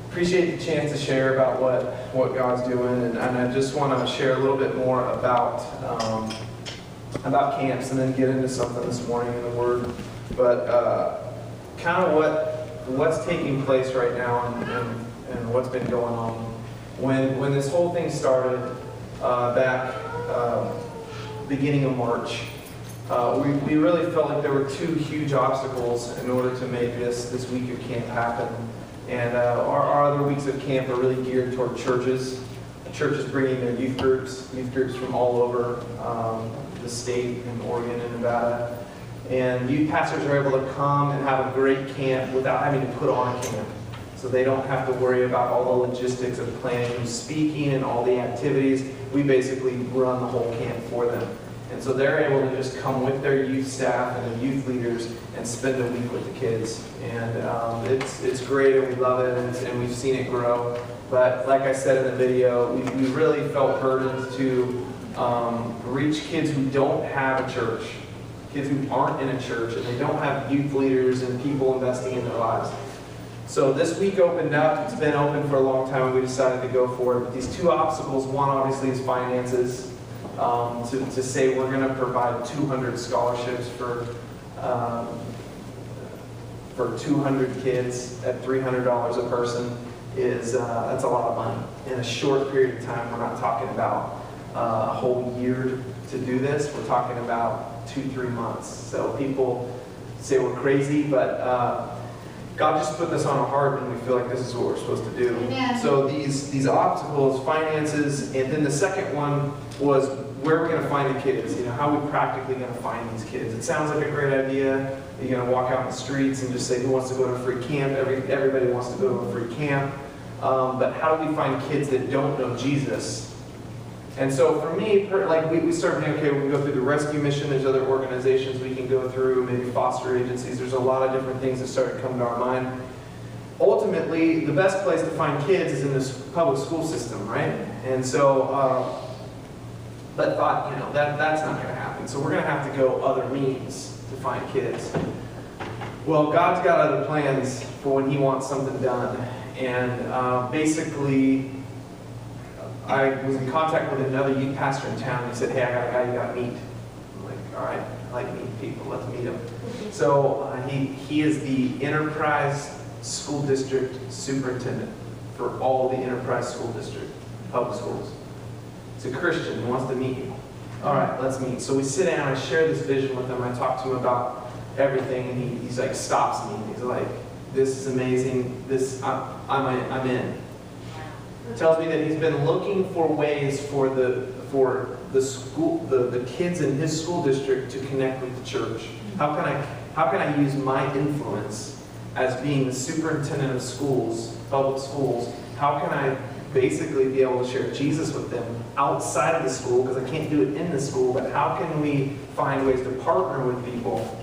Appreciate the chance to share about what God's doing, and I just want to share a little bit more about camps, and then get into something this morning in the Word. But kind of what's taking place right now, and what's been going on. When this whole thing started back beginning of March, we really felt like there were two huge obstacles in order to make this week of camp happen. And our other weeks of camp are really geared toward churches. Churches bringing their youth groups from all over the state in Oregon and Nevada. And youth pastors are able to come and have a great camp without having to put on a camp. So they don't have to worry about all the logistics of planning, speaking, and all the activities. We basically run the whole camp for them. And so they're able to just come with their youth staff and their youth leaders and spend a week with the kids. And it's great, and we love it, and we've seen it grow. But like I said in the video, we really felt burdened to reach kids who don't have a church, kids who aren't in a church, and they don't have youth leaders and people investing in their lives. So this week opened up. It's been open for a long time, and we decided to go for it. But these two obstacles, one obviously is finances. To say we're going to provide 200 scholarships for 200 kids at $300 a person is that's a lot of money in a short period of time. We're not talking about a whole year to do this. We're talking about 2-3 months. So people say we're crazy, but God just put this on our heart, and we feel like this is what we're supposed to do. Amen. So these obstacles, finances, and then the second one was where are we going to find the kids? How are we practically going to find these kids? It sounds like a great idea. You're going to walk out in the streets and just say, who wants to go to a free camp? Everybody wants to go to a free camp. But how do we find kids that don't know Jesus? And so for me, we started thinking, okay, we can go through the rescue mission. There's other organizations we can go through, maybe foster agencies. There's a lot of different things that started coming to our mind. Ultimately, the best place to find kids is in this public school system, right? And so, but thought, that's not going to happen. So we're going to have to go other means to find kids. Well, God's got other plans for when He wants something done. And basically, I was in contact with another youth pastor in town. He said, hey, I got a guy you got to meet. I'm like, all right, I like meeting people. Let's meet him. So he is the Enterprise School District Superintendent for all the Enterprise School District public schools. He's a Christian. He wants to meet you. All right, let's meet. So we sit down. I share this vision with him. I talk to him about everything, and he's like, stops me. He's like, this is amazing. I'm in. Tells me that he's been looking for ways for the school, the kids in his school district to connect with the church. How can I use my influence as being the superintendent of schools, public schools? How can I basically be able to share Jesus with them outside of the school, because I can't do it in the school, but how can we find ways to partner with people?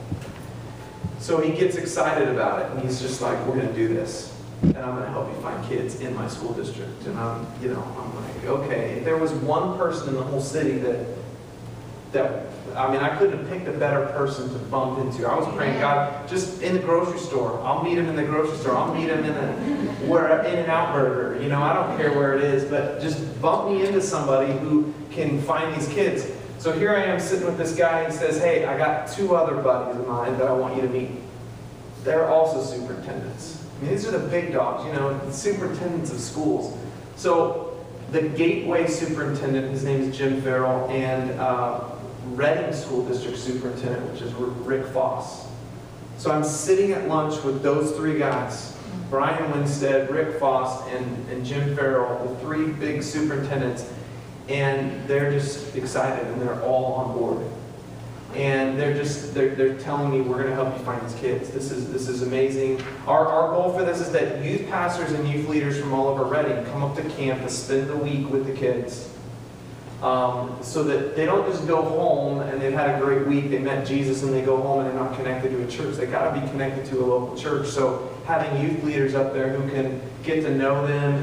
So he gets excited about it, and he's just like, we're going to do this. And I'm going to help you find kids in my school district. And I'm like, okay, if there was one person in the whole city I couldn't have picked a better person to bump into. I was praying, God, just in the grocery store. I'll meet him in the grocery store. I'll meet him in In-N-Out Burger. I don't care where it is, but just bump me into somebody who can find these kids. So here I am sitting with this guy, and he says, hey, I got 2 other buddies of mine that I want you to meet. They're also superintendents. These are the big dogs, the superintendents of schools. So the Gateway superintendent, his name is Jim Farrell, and Redding School District superintendent, which is Rick Foss. So I'm sitting at lunch with those 3 guys, Brian Winstead, Rick Foss, and Jim Farrell, the 3 big superintendents, and they're just excited, and they're all on board. And they're telling me, we're going to help you find these kids. This is amazing. Our goal for this is that youth pastors and youth leaders from all over Redding come up to campus, spend the week with the kids, so that they don't just go home and they've had a great week, they met Jesus, and they go home and they're not connected to a church. They've got to be connected to a local church. So having youth leaders up there who can get to know them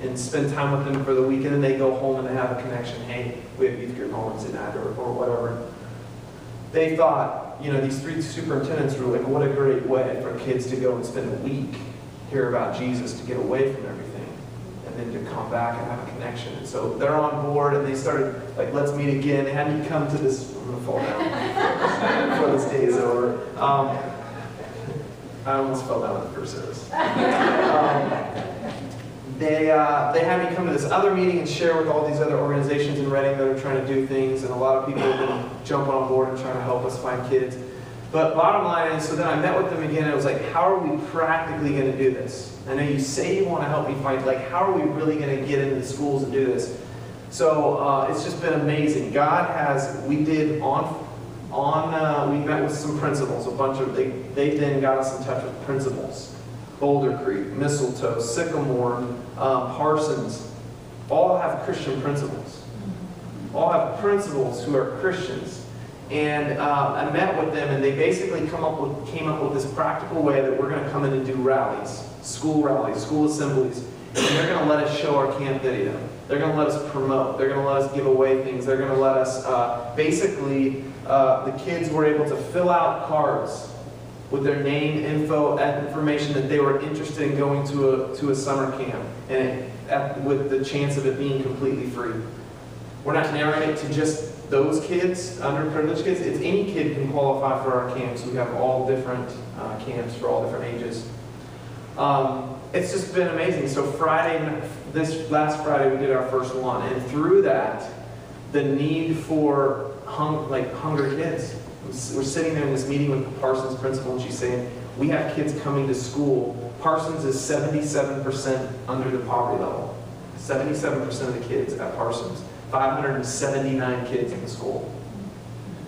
and spend time with them for the week, and then they go home and they have a connection. Hey, we have youth group on Wednesday night or whatever. They thought, these 3 superintendents were like, what a great way for kids to go and spend a week, hear about Jesus, to get away from everything, and then to come back and have a connection. And so they're on board, and they started, like, let's meet again. They had me come to this, I'm going to fall down before this day is over. I almost fell down in the first service. They had me come to this other meeting and share with all these other organizations in Reading that are trying to do things, and a lot of people have been jumping on board and trying to help us find kids. But bottom line is, so then I met with them again, and I was like, how are we practically going to do this? I know you say you want to help me find, like, how are we really going to get into the schools and do this? So it's just been amazing. God has, we met with some principals, they then got us in touch with principals. Boulder Creek, Mistletoe, Sycamore, Parsons, all have Christian principals. All have principals who are Christians. And I met with them, and they basically came up with this practical way that we're going to come in and do rallies, school assemblies, and they're going to let us show our camp video. They're going to let us promote. They're going to let us give away things. They're going to let us, the kids were able to fill out cards with their name, info, and information that they were interested in going to a summer camp, and with the chance of it being completely free. We're not narrowing it to just those kids, underprivileged kids. It's any kid can qualify for our camps. We have all different camps for all different ages. It's just been amazing. So this last Friday, we did our first one, and through that, the need for hungry kids. We're sitting there in this meeting with the Parsons principal, and she's saying, we have kids coming to school. Parsons is 77% under the poverty level. 77% of the kids at Parsons. 579 kids in the school.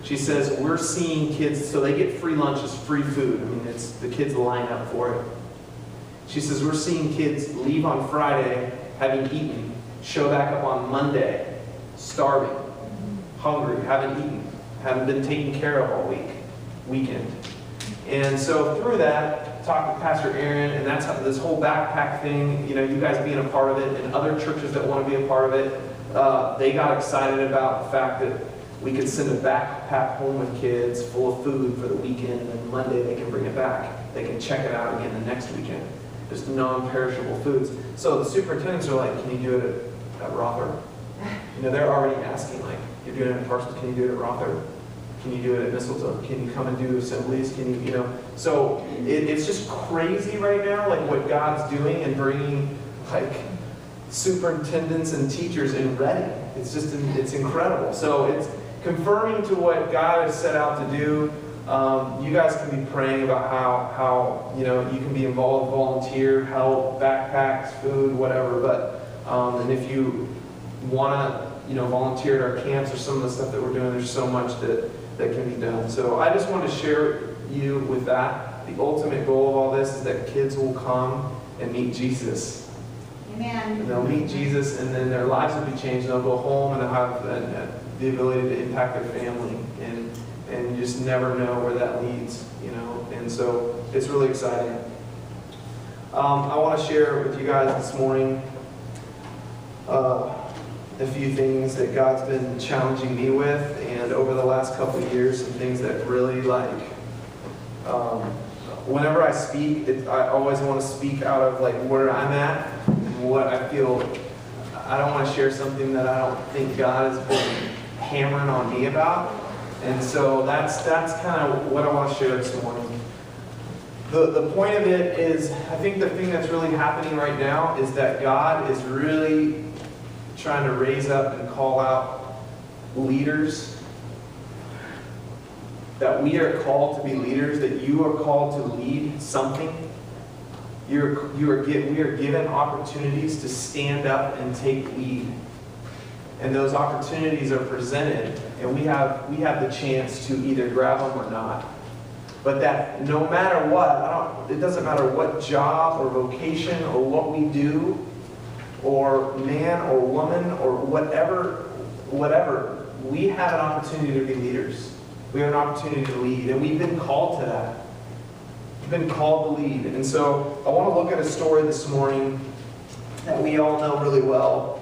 She says, we're seeing kids, so they get free lunches, free food. I mean, the kids line up for it. She says, we're seeing kids leave on Friday, having eaten, show back up on Monday, starving, hungry, haven't eaten, haven't been taken care of all weekend. And so through that, talked with Pastor Aaron, and that's how this whole backpack thing, you guys being a part of it, and other churches that want to be a part of it, they got excited about the fact that we could send a backpack home with kids full of food for the weekend, and then Monday they can bring it back. They can check it out again the next weekend. Just non-perishable foods. So the superintendents are like, can you do it at Rother? They're already asking, like, you're doing it at Parsons, can you do it at Rother? Can you do it at Mistletoe? Can you come and do assemblies? Can you, So it's just crazy right now, like what God's doing and bringing, like, superintendents and teachers in Reading. It's incredible. So it's confirming to what God has set out to do. You guys can be praying about how you can be involved, volunteer, help, backpacks, food, whatever. But and if you want to volunteer at our camps or some of the stuff that we're doing, there's so much that can be done. So I just wanted to share you with that. The ultimate goal of all this is that kids will come and meet Jesus. Amen. And they'll meet Jesus, and then their lives will be changed. And they'll go home and they'll have the ability to impact their family, and you just never know where that leads, And so it's really exciting. I want to share with you guys this morning a few things that God's been challenging me with, and over the last couple of years, some things that really whenever I speak, I always want to speak out of where I'm at and what I feel. I don't want to share something that I don't think God has been hammering on me about. And so that's kind of what I want to share this morning. The point of it is, I think the thing that's really happening right now is that God is really trying to raise up and call out leaders. That we are called to be leaders, that you are called to lead something. We are given opportunities to stand up and take lead. And those opportunities are presented, and we have the chance to either grab them or not. But that no matter what, it doesn't matter what job or vocation or what we do, or man or woman or whatever, we have an opportunity to be leaders. We have an opportunity to lead, and we've been called to that. We've been called to lead. And so I want to look at a story this morning that we all know really well.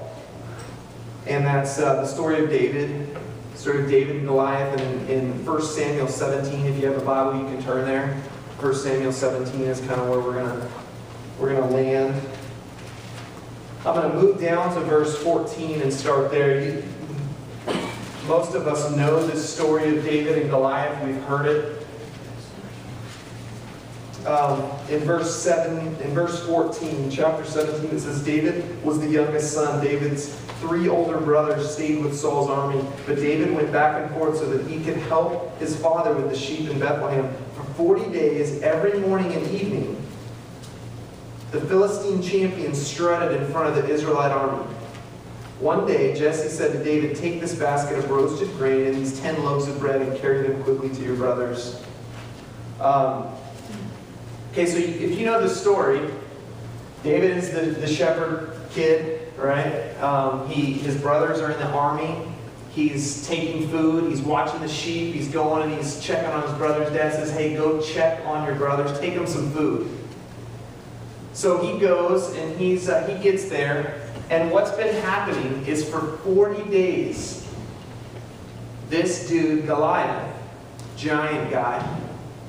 And that's the story of David. story of David and Goliath in 1 Samuel 17. If you have a Bible, you can turn there. 1 Samuel 17 is kind of where we're gonna land. I'm going to move down to verse 14 and start there. Most of us know this story of David and Goliath. We've heard it. In verse 14, chapter 17, it says, David was the youngest son. David's 3 older brothers stayed with Saul's army, but David went back and forth so that he could help his father with the sheep in Bethlehem. For 40 days, every morning and evening, the Philistine champion strutted in front of the Israelite army. One day, Jesse said to David, take this basket of roasted grain and these 10 loaves of bread and carry them quickly to your brothers. Okay, so if you know the story, David is the shepherd kid, right? His brothers are in the army. He's taking food. He's watching the sheep. He's going and he's checking on his brothers. Dad says, hey, go check on your brothers. Take them some food. So he goes and he gets there. And what's been happening is for 40 days, this dude, Goliath, giant guy,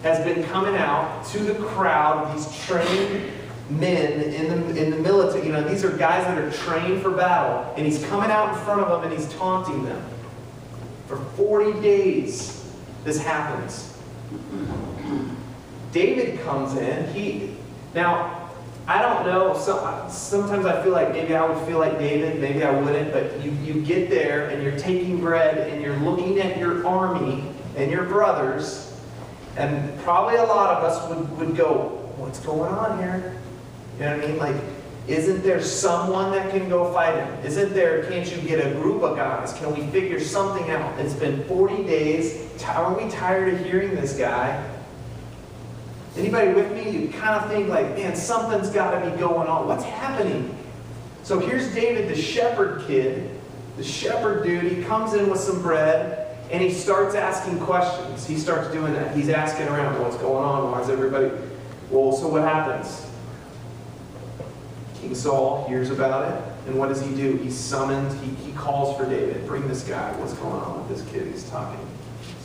has been coming out to the crowd, these trained men in the military. You know, these are guys that are trained for battle. And he's coming out in front of them and he's taunting them. For 40 days, this happens. David comes in. Now, I don't know. Sometimes I feel like maybe I would feel like David, maybe I wouldn't, but you get there and you're taking bread and you're looking at your army and your brothers, and probably a lot of us would go, what's going on here? You know what I mean? Like, isn't there someone that can go fight him? Can't you get a group of guys? Can we figure something out? It's been 40 days. Are we tired of hearing this guy? Anybody with me? You kind of think like, man, something's got to be going on. What's happening? So here's David, the shepherd kid, the shepherd dude. He comes in with some bread, and he starts asking questions. He starts doing that. He's asking around, what's going on? Why is everybody... Well, so what happens? King Saul hears about it, and what does he do? He's summoned. He calls for David. Bring this guy. What's going on with this kid? He's talking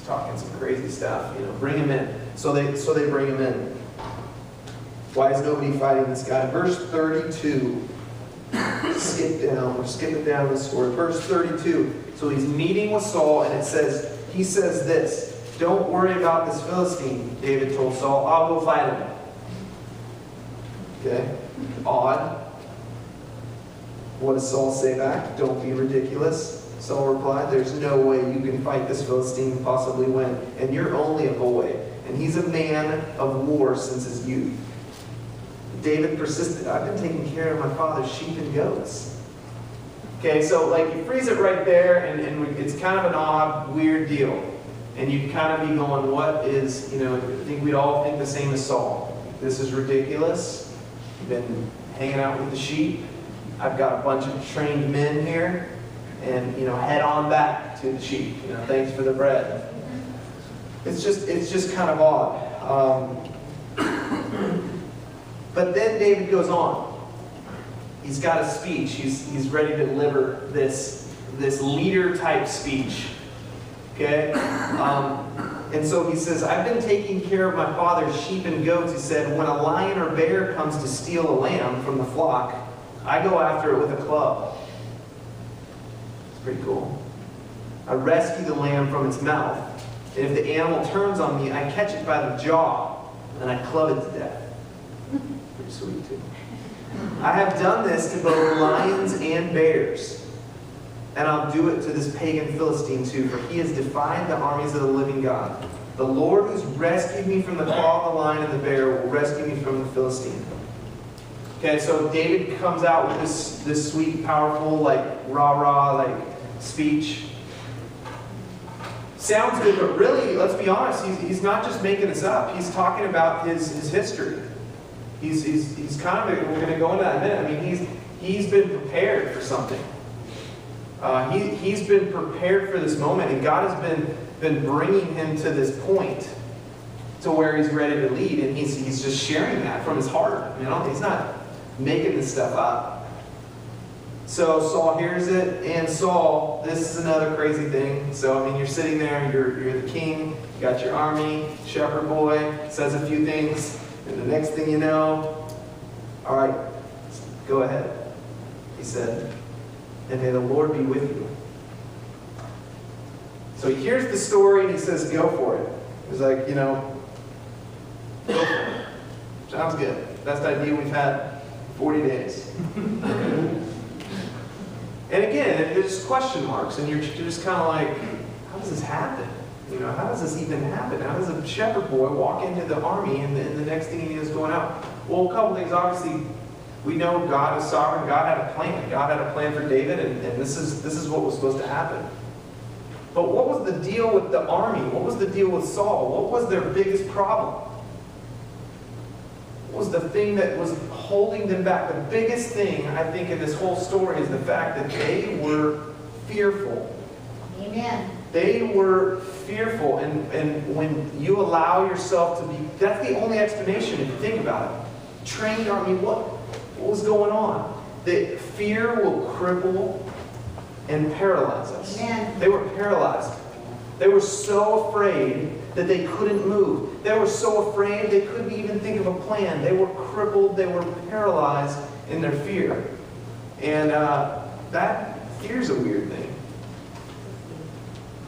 some crazy stuff. You know, bring him in. So they bring him in. Why is nobody fighting this guy? Verse 32. Skip down. We're skipping down this story. Verse 32. So he's meeting with Saul, and he says this. Don't worry about this Philistine, David told Saul. I'll go fight him. Okay? Odd. What does Saul say back? Don't be ridiculous. Saul replied, there's no way you can fight this Philistine and possibly win. And you're only a boy. And he's a man of war since his youth. David persisted, I've been taking care of my father's sheep and goats. Okay, so like you freeze it right there, and it's kind of an odd, weird deal. And you'd kind of be going, what is, I think we'd all think the same as Saul. This is ridiculous. You've been hanging out with the sheep. I've got a bunch of trained men here. And, head on back to the sheep. Thanks for the bread. It's just kind of odd. But then David goes on. He's got a speech. He's ready to deliver this leader-type speech. Okay? And so he says, I've been taking care of my father's sheep and goats. He said, when a lion or bear comes to steal a lamb from the flock, I go after it with a club. Pretty cool. I rescue the lamb from its mouth. And if the animal turns on me, I catch it by the jaw and I club it to death. Pretty sweet too. I have done this to both lions and bears. And I'll do it to this pagan Philistine too, for he has defied the armies of the living God. The Lord who's rescued me from the claw of the lion and the bear will rescue me from the Philistine. Okay, so David comes out with this sweet, powerful, like rah-rah, speech. Sounds good, but really, let's be honest, he's not just making this up. He's talking about his history. He's kind of, we're going to go into that in a minute. I mean, he's been prepared for something. He's been prepared for this moment, and God has been bringing him to this point to where he's ready to lead, and he's just sharing that from his heart. He's not making this stuff up. So Saul hears it, and Saul, this is another crazy thing. So, I mean, you're sitting there, you're the king, you got your army, shepherd boy, says a few things, and the next thing you know, all right, go ahead, he said, and may the Lord be with you. So he hears the story, and he says, go for it. He's like, go for it. Sounds good. Best idea we've had 40 days. And again, there's question marks, and you're just kind of like, how does this happen? How does this even happen? How does a shepherd boy walk into the army and the next thing he is going out? Well, a couple things. Obviously, we know God is sovereign. God had a plan. God had a plan for David, and this is what was supposed to happen. But what was the deal with the army? What was the deal with Saul? What was their biggest problem? What was the thing that was holding them back? The biggest thing, I think, in this whole story is the fact that they were fearful. Amen. They were fearful. And when you allow yourself to be, that's the only explanation if you think about it. Trained army, what was going on? The fear will cripple and paralyze us. Amen. They were paralyzed. They were so afraid that they couldn't move. They were so afraid they couldn't even think of a plan. They were crippled. They were paralyzed in their fear. And that fear's a weird thing.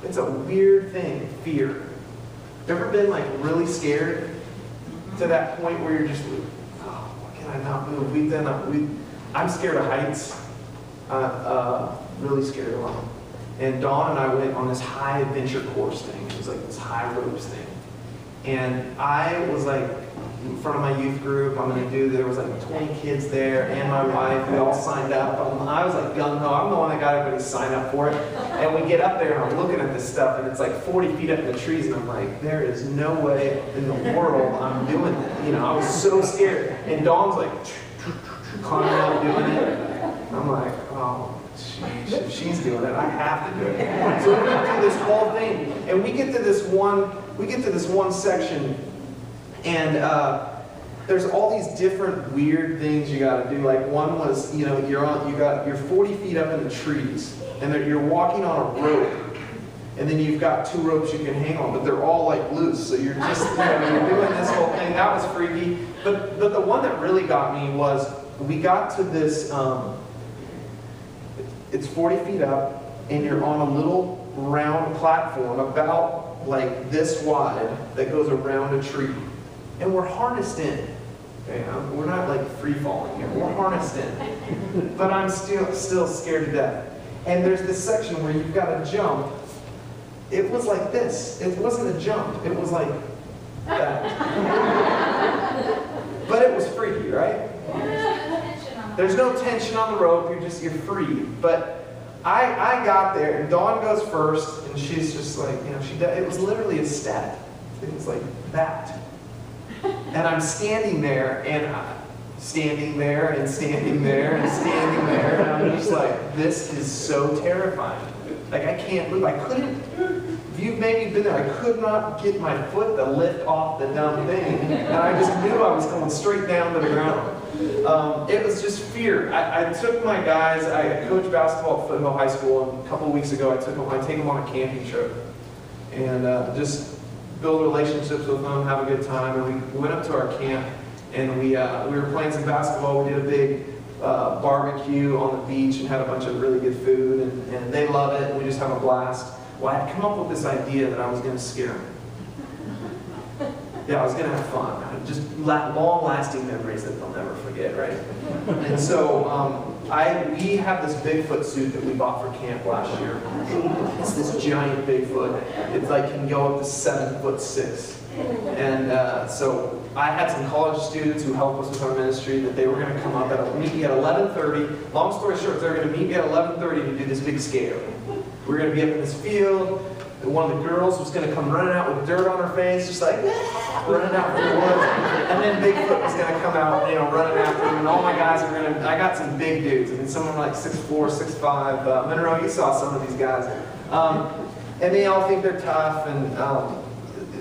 It's a weird thing, fear. You ever been like really scared to that point where you're just, oh, why can I not move? I'm scared of heights. Really scared of them. And Dawn and I went on this high adventure course thing. It was like this high ropes thing. And I was like, in front of my youth group, there was like 20 kids there and my wife. We all signed up. I was like gung-ho. I'm the one that got everybody signed up for it. And we get up there and I'm looking at this stuff and it's like 40 feet up in the trees and I'm like, there is no way in the world I'm doing that. I was so scared. And Dawn's like, climbing out doing it. I'm like, oh, if she's doing it, I have to do it. So we went through this whole thing, and we get to this one section, and there's all these different weird things you got to do. Like one was, you're 40 feet up in the trees, and you're walking on a rope, and then you've got 2 ropes you can hang on, but they're all like loose. So you're just, you're doing this whole thing. That was freaky. But the one that really got me was we got to this. It's 40 feet up, and you're on a little round platform about like this wide that goes around a tree. And we're harnessed in. Okay? We're not like free falling here. We're harnessed in. But I'm still scared to death. And there's this section where you've got to jump. It was like this. It wasn't a jump. It was like that. But it was freaky, right? There's no tension on the rope, you're free. But I got there, and Dawn goes first, and she's just like, it was literally a step. It was like that. And I'm standing there, and standing there, and standing there, and standing there, and I'm just like, this is so terrifying. Like, I can't move. I couldn't, if you've maybe been there, I could not get my foot to lift off the dumb thing. And I just knew I was going straight down to the ground. It was just fear. I took my guys, I coached basketball at Foothill High School, and a couple of weeks ago I take them on a camping trip. And just build relationships with them, have a good time. And we went up to our camp, and we were playing some basketball. We did a big barbecue on the beach and had a bunch of really good food, and they love it, and we just have a blast. Well, I had come up with this idea that I was going to scare them. Yeah, I was going to have fun. Just long-lasting memories that they'll never forget, right? And so we have this Bigfoot suit that we bought for camp last year. It's this giant Bigfoot. It's like can go up to 7'6". And so I had some college students who helped us with our ministry that they were going to come up meet me at 11:30. Long story short, they were going to meet me at 11:30 to do this big scare. We were going to be up in this field. And one of the girls was going to come running out with dirt on her face, just like, running out from the woods. And then Bigfoot was going to come out, running after him. And all my guys were going to, I got some big dudes. I mean, some of them like 6'4", 6'5". Monroe, you saw some of these guys. And they all think they're tough. And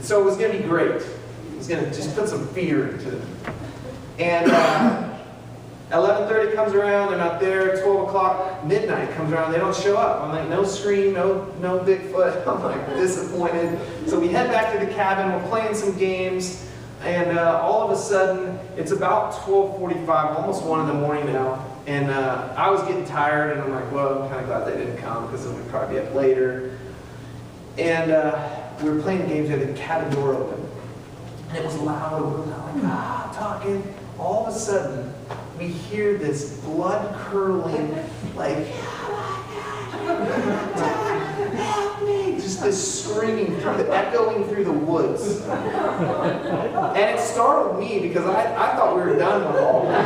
so it was going to be great. It was going to just put some fear into it. And 11:30 comes around, they're not there. 12 o'clock, midnight comes around, they don't show up. I'm like, no scream, no Bigfoot. I'm like disappointed. So we head back to the cabin, we're playing some games, and all of a sudden, it's about 12:45, almost 1 in the morning now. And I was getting tired, and I'm like, well, I'm kind of glad they didn't come, because then we'd probably be up later. And we were playing games, we had the cabin door open. And it was loud, and we were like, talking. All of a sudden, we hear this blood-curdling, like, help me! Just this screaming, echoing through the woods. And it startled me, because I thought we were done with all of them.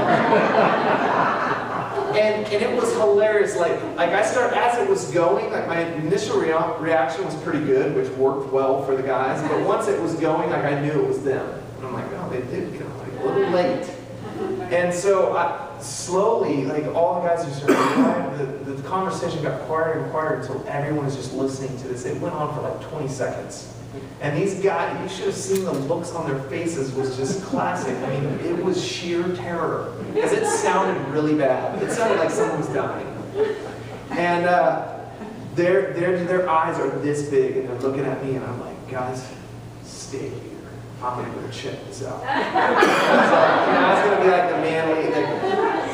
And it was hilarious. Like I started, as it was going, like my initial reaction was pretty good, which worked well for the guys. But once it was going, like I knew it was them. And I'm like, oh, they did come, like a little late. And so I slowly, like all the guys are starting, the conversation got quieter and quieter until everyone was just listening to this. It went on for like 20 seconds. And these guys, you should have seen the looks on their faces, was just classic. I mean, it was sheer terror. Because it sounded really bad. It sounded like someone was dying. And their eyes are this big, and they're looking at me, and I'm like, guys, stay here. I'm going to go check this out. So, I was going to be like the manly.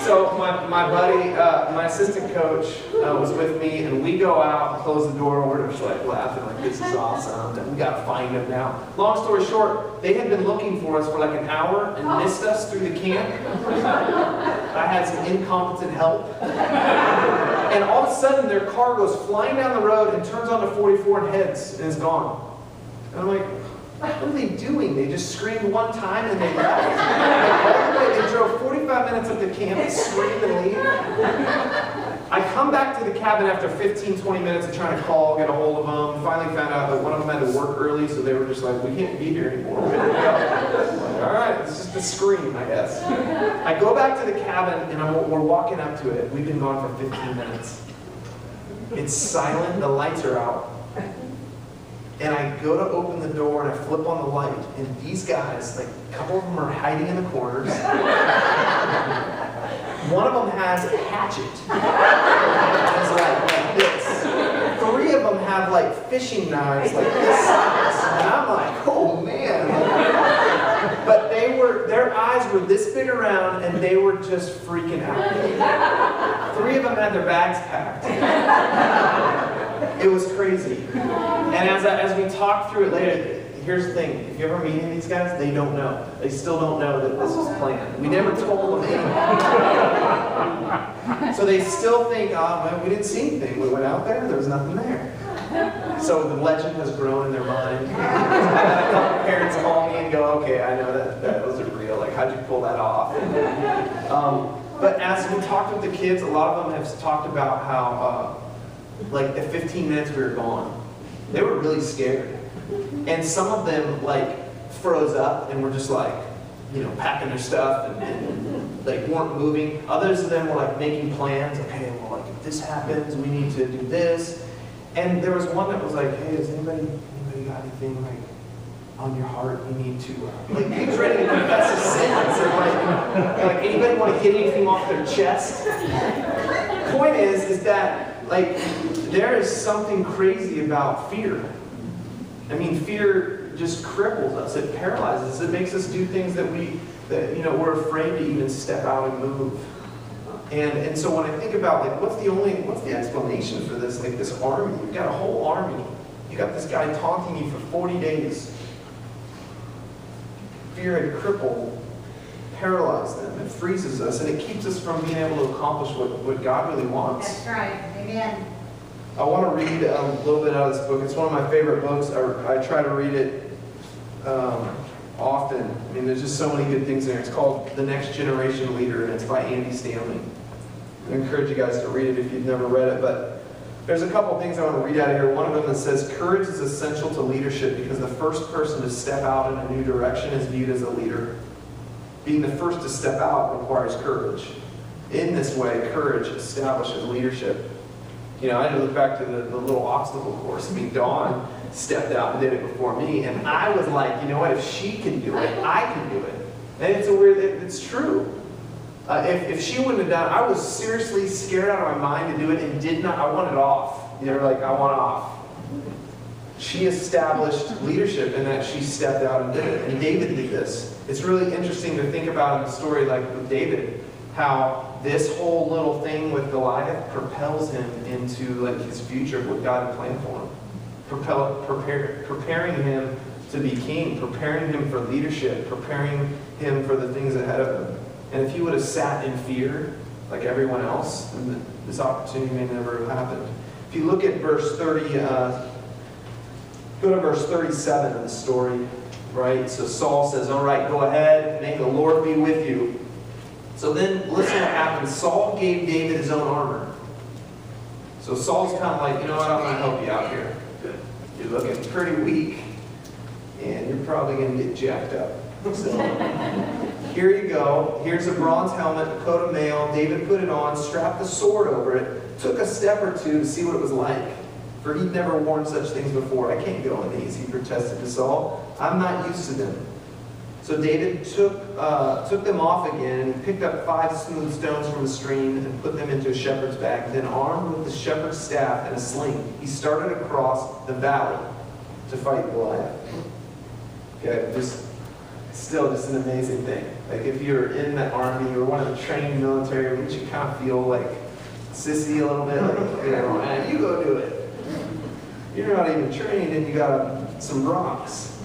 So my buddy, my assistant coach was with me, and we go out and close the door, and we're just like laughing, like this is awesome, and we got to find him now. Long story short, they had been looking for us for like an hour and missed us through the camp. I had some incompetent help. And all of a sudden, their car goes flying down the road and turns onto 44 and heads, and is gone. And I'm like, what are they doing? They just screamed one time and they left. Like, all the way, they drove 45 minutes up to camp and screamed and leave. I come back to the cabin after 15, 20 minutes of trying to call, get a hold of them. Finally found out that one of them had to work early, so they were just like, we can't be here anymore. We're ready to go. Like, all right, it's just a scream, I guess. I go back to the cabin and we're walking up to it. We've been gone for 15 minutes. It's silent, the lights are out. And I go to open the door and I flip on the light, and these guys, like a couple of them are hiding in the corners. One of them has a hatchet. It's like this. 3 of them have like fishing knives like this size. And I'm like, oh man. But their eyes were this big around, and they were just freaking out. 3 of them had their bags packed. It was crazy. And as we talk through it later, here's the thing. If you ever meet any of these guys, they don't know. They still don't know that this was planned. We never told them anything. So they still think, oh, well, we didn't see anything. We went out there was nothing there. So the legend has grown in their mind. I've had a couple parents call me and go, okay, I know that those are real. Like, how'd you pull that off? But as we talked with the kids, a lot of them have talked about how like at 15 minutes we were gone. They were really scared. And some of them like froze up and were just like, packing their stuff and like weren't moving. Others of them were like making plans. Okay, well, like if this happens, we need to do this. And there was one that was like, hey, does anybody got anything like on your heart you need to like he was ready to confess his sins, and like anybody want to get anything off their chest? Point is that like there is something crazy about fear. I mean, fear just cripples us. It paralyzes us. It makes us do things that we're afraid to even step out and move. And so when I think about like what's the explanation for this? Like this army, you've got a whole army. You got this guy taunting you for 40 days. Fear had crippled, paralyzed them. It freezes us, and it keeps us from being able to accomplish what God really wants. That's right. Amen. I want to read a little bit out of this book. It's one of my favorite books. I try to read it often. I mean, there's just so many good things in there. It's called The Next Generation Leader, and it's by Andy Stanley. I encourage you guys to read it if you've never read it, but there's a couple things I want to read out of here. One of them that says, courage is essential to leadership because the first person to step out in a new direction is viewed as a leader. Being the first to step out requires courage. In this way, courage establishes leadership. I had to look back to the little obstacle course. I mean, Dawn stepped out and did it before me, and I was like, you know what, if she can do it, I can do it. And it's true. If she wouldn't have done it, I was seriously scared out of my mind to do it and did not, I wanted off. Like, I want off. She established leadership in that she stepped out and did it. And David did this. It's really interesting to think about in the story, like with David, how this whole little thing with Goliath propels him into like his future, what God had planned for him. Preparing him to be king, preparing him for leadership, preparing him for the things ahead of him. And if he would have sat in fear, like everyone else, then this opportunity may never have happened. If you look at verse 30, go to verse 37 of the story, right? So Saul says, all right, go ahead, may the Lord be with you. So then, listen what happens. Saul gave David his own armor. So Saul's kind of like, you know what, I'm going to help you out here. You're looking pretty weak, and you're probably going to get jacked up. So, here you go. Here's a bronze helmet, a coat of mail. David put it on, strapped the sword over it, took a step or two to see what it was like. For he'd never worn such things before. I can't go in these, he protested to Saul. I'm not used to them. So David took them off again and picked up 5 smooth stones from the stream and put them into a shepherd's bag. Then, armed with the shepherd's staff and a sling, he started across the valley to fight Goliath. Okay, just an amazing thing. Like if you're in the army or one of the trained military, wouldn't you kind of feel like sissy a little bit? Like, you go do it. You're not even trained and you got some rocks.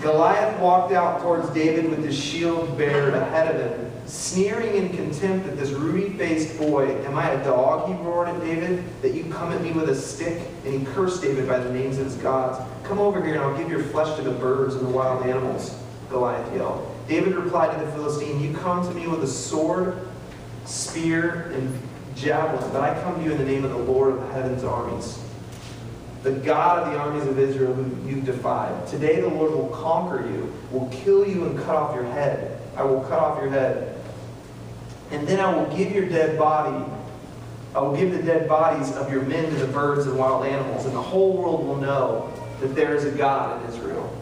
Goliath walked out towards David with his shield bared ahead of him, sneering in contempt at this ruby-faced boy. Am I a dog, he roared at David, that you come at me with a stick? And he cursed David by the names of his gods. Come over here and I'll give your flesh to the birds and the wild animals, Goliath yelled. David replied to the Philistine, you come to me with a sword, spear, and javelin, but I come to you in the name of the Lord of the heaven's armies, the God of the armies of Israel whom you defied. Today the Lord will conquer you, will kill you and cut off your head. I will cut off your head. And then I will give your dead body, I will give the dead bodies of your men to the birds and wild animals, and the whole world will know that there is a God in Israel.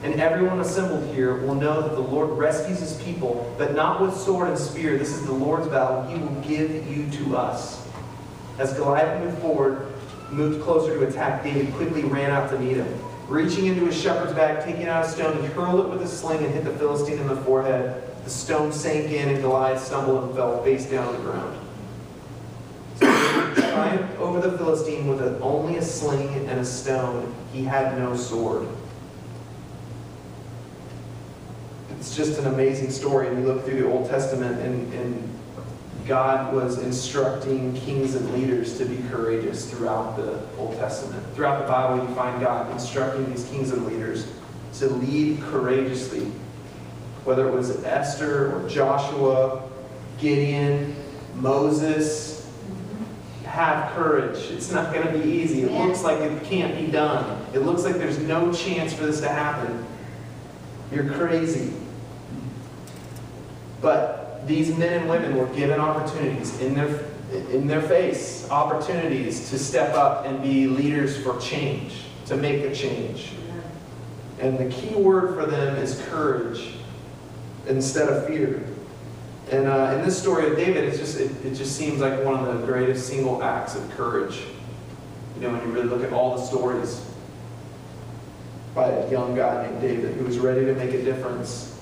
And everyone assembled here will know that the Lord rescues his people, but not with sword and spear. This is the Lord's battle. He will give you to us. As Goliath moved closer to attack, David quickly ran out to meet him. Reaching into his shepherd's bag, taking out a stone, he hurled it with a sling and hit the Philistine in the forehead. The stone sank in and Goliath stumbled and fell face down on the ground. So David triumphed over the Philistine with only a sling and a stone. He had no sword. It's just an amazing story. And you look through the Old Testament and God was instructing kings and leaders to be courageous throughout the Old Testament. Throughout the Bible, you find God instructing these kings and leaders to lead courageously. Whether it was Esther or Joshua, Gideon, Moses, have courage. It's not going to be easy. It looks like it can't be done. It looks like there's no chance for this to happen. You're crazy. But these men and women were given opportunities in their face, opportunities to step up and be leaders for change, to make a change. And the key word for them is courage instead of fear. And in this story of David, it just seems like one of the greatest single acts of courage. You know, when you really look at all the stories by a young guy named David who was ready to make a difference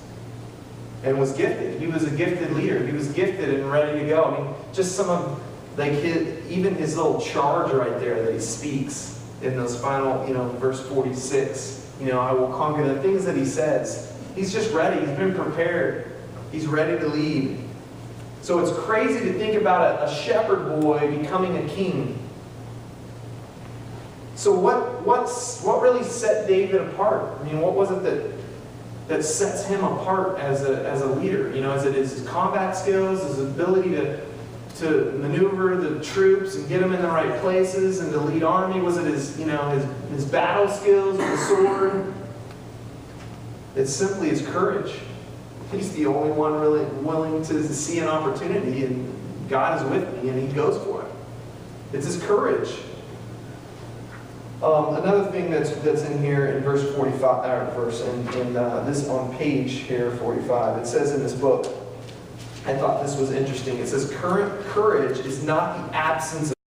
and was gifted. He was a gifted leader. He was gifted and ready to go. I mean, just some of, like, even his little charge right there that he speaks in those final, verse 46. I will conquer the things that he says. He's just ready. He's been prepared. He's ready to lead. So it's crazy to think about a shepherd boy becoming a king. So what really set David apart? I mean, what was it that sets him apart as a leader? Is it his combat skills, his ability to maneuver the troops and get them in the right places and to lead army? Was it his battle skills with the sword? It's simply his courage. He's the only one really willing to see an opportunity, and God is with me, and he goes for it. It's his courage. Another thing that's in here in verse 45, this on page here 45, it says in this book, I thought this was interesting. It says, courage is not the absence